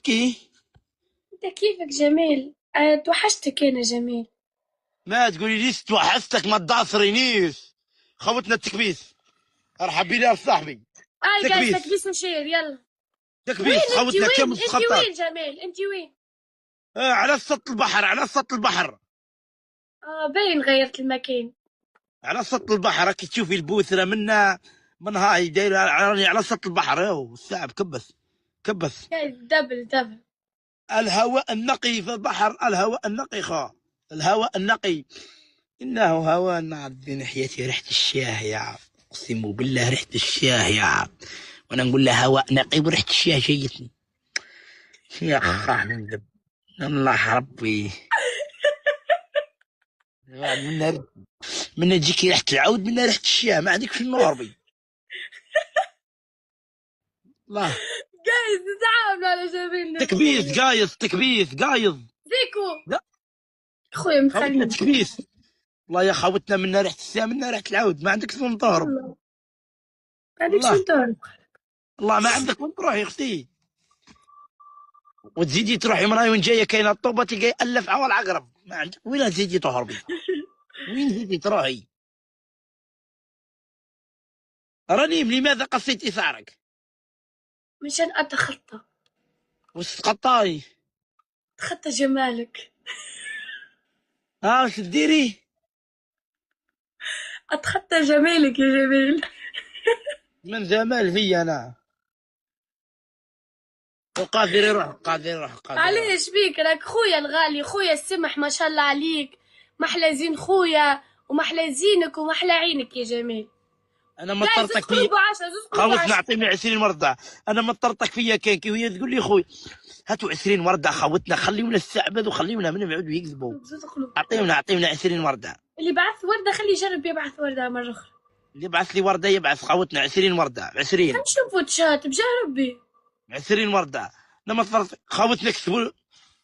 كي انت كيفك جميل؟ توحشتك انا جميل. ما تقولي ليش توحشتك، ما تدعصرينيش. خوتنا التكبيس. ارحب بي يا صاحبي. اي جايز تكبيس تكبيس مشير يلا. تكبيس، وين انت؟ خوتنا كم وين انت؟ مسخطات. وين جميل؟ انت وين؟ على سطح البحر، على سطح البحر. باين غيرت المكان. على سطح البحر، راكي تشوفي البوثرة منا من هاي دايره راني على سطح البحر. الساعة كبس كبس. جايز دبل دبل. الهواء النقي في البحر، الهواء النقي الهواء النقي. إنه هواء معذب ناحيتي ريحة الشاه يا عم. أقسم بالله ريحة الشاه يا عم. وأنا نقول له هواء نقي وريحة الشاه جايتني. يا أخ نندب. الله ربي. من تجيك ريحة العود، من ريحة الشاه، ما عندك في النور بي. الله. جايز نتعامل على جميل تكبيس قايص، تكبيس قايص. زيكو لا خويا خوتنا مخليني. تكبيس. والله يا خوتنا منا ريحة الشاه، منا ريحة العود، ما عندك في النور. والله ما عندكش والله فطور. والله ما عندك وين تروحي اختي. وتزيدي تروحي من هاي وين جايه كاينه الطوبه تلقاي الف عوال عقرب. ما عندك وين تزيدي تهربي، وين تزيدي تروحي. رنيم لماذا قصيت اثارك؟ مشان اتخطى. وش تقطاي؟ تخطى جمالك. وش تديري؟ اتخطى جمالك يا جميل. من جمال في انا. وقادر يروح، قادر يروح، قادر يروح. معليش بيك راك خويا الغالي، خويا السمح ما شاء الله عليك. محلى زين خويا ومحلى زينك ومحلى عينك يا جميل. انا جايز مطرتك فيا. قربوا 10 زوز قربوا خوت 10. نعطيني 20 ورده. انا مطرتك فيا كيكي وهي تقول لي خوي هاتوا 20 ورده. خوتنا خليونا السعبد وخليونا من يعودوا يكذبوا. زوز قلوب. اعطيونا 20 ورده. اللي بعث ورده خليه يجرب يبعث ورده مره اخرى. اللي يبعث لي ورده يبعث. خوتنا 20 ورده، 20. نشوفوا تشات بجاه ربي. 20 ورده. لما فرط خوتنا كتبوا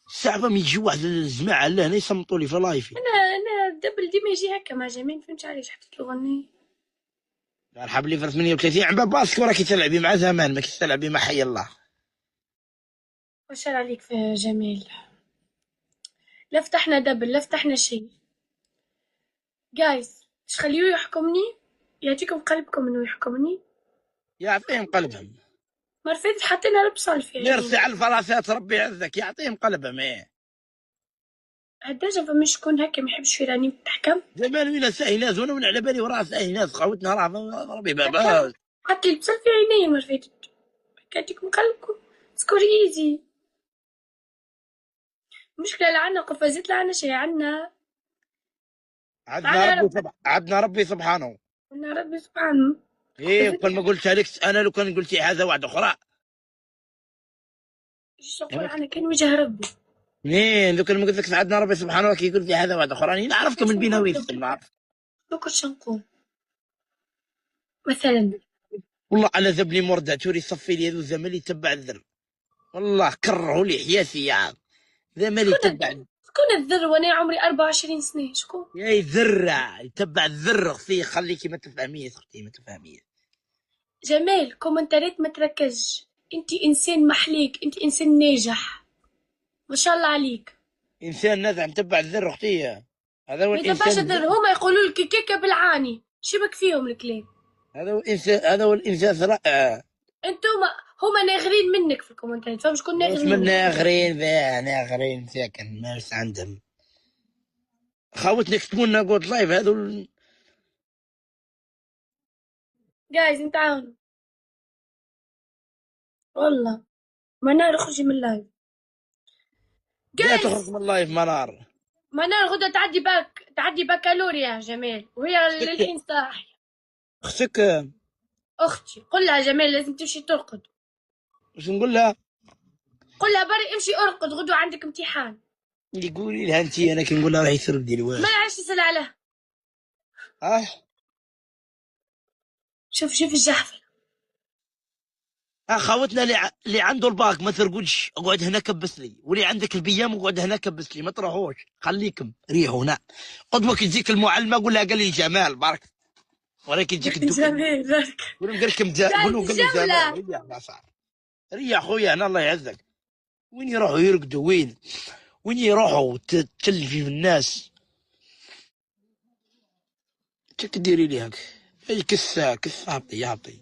الشعب من يجوع الجماعه اللي هنا يصمتوا لي في لايفي. انا دبل ديما يجي هكا مع جميل، فهمت علاش حطيت له غنية. مرحبا لي في 38 عم باسك وراكي تلعبي مع زمان، ما كنتش تلعبي مع حي الله. وشال عليك في جميل. لا فتحنا دبل لا فتحنا شيء. جايز تخليوه يحكمني، يعطيكم قلبكم انه يحكمني. يعطيهم قلبهم. مرفيت حطينا بصالفي يعني. ميرسي على الفراسات، ربي يعزك. يعطيهم قلبهم. هالدرجة فما شكون هكا ما يحبش في راني تحكم. زمان وين ساهي ناس، وانا من على بالي وراه ساهي ناس. خوتنا راه ربي بابا. حطي البصل في عيني مرفيت. حكيتكم قلبكم سكور ايزي. مشكلة لا عنا قفازات لا عنا شي عنا. عدنا ربي سبحانه. عنا ربي سبحانه. كل ما قلت لك انا، لو كان قلتي هذا واحد اخرى. ايش نقول انا كان وجه ربي. منين لو كان ما قلت لك عدنا ربي سبحانه كي قلت لي هذا واحد اخرى، انا نعرفكم من بين ويس نعرف. دوك اش نقول مثلا. والله على ذبني مرده توري صفي لي ذو زملي تبع الذر. والله كرهوا لي حياتي يا عم. زملي تبع. شكون الذر وانا عمري 24 سنة؟ شكون؟ يا ذرة يتبع الذر اختي. خليكي ما تفهميش اختي، ما تفهميش. جمال كومنتاريت ما تركزش. انت انسان محليك، انت انسان ناجح ما شاء الله عليك. انسان نزع تبع الذر اختي. هذا هو ما الانسان. تبعش الذر، هما يقولوا لك كيكه بالعاني شبك فيهم الكلام. هذا هو الانسان، هذا هو الانسان رائع. انتوما هما ناغرين منك في الكومنتات، فاهم شكون مش ناغر من منك؟ ناغرين ذا ناغرين ساكن مارس عندهم. خاوتنا يكتبوا لنا جود لايف هذو. جايز نتعاونوا والله. منار اخرجي من اللايف. لا تخرج من اللايف منار. منار غدا تعدي بكالوريا يا جمال، وهي للحين صاحية. اختك. اختي قل لها جمال لازم تمشي ترقد. وش نقول لها؟ قل لها بري امشي ارقد غدوة عندك امتحان. اللي قولي لها انت، انا كي نقول لها راهي تردي الواحد. ما عادش تسأل عليها. اه شوف الجحفل. خاوتنا اللي عنده الباك ما ترقدش، اقعد هنا كبس لي. واللي عندك البيام اقعد هنا كبس لي، ما تروحوش. خليكم ريحوا هنا. قدوك تجيك المعلمه قول لها قال لي جمال بارك. ولكن تجيك جميل بارك. قولوا قال لكم قولوا قال لي جمال. ريح خويا هنا الله يعزك. وين يروحوا يرقدوا؟ وين يروحوا تلفي في الناس؟ انت كديري لي هاك؟ اي كثة عطي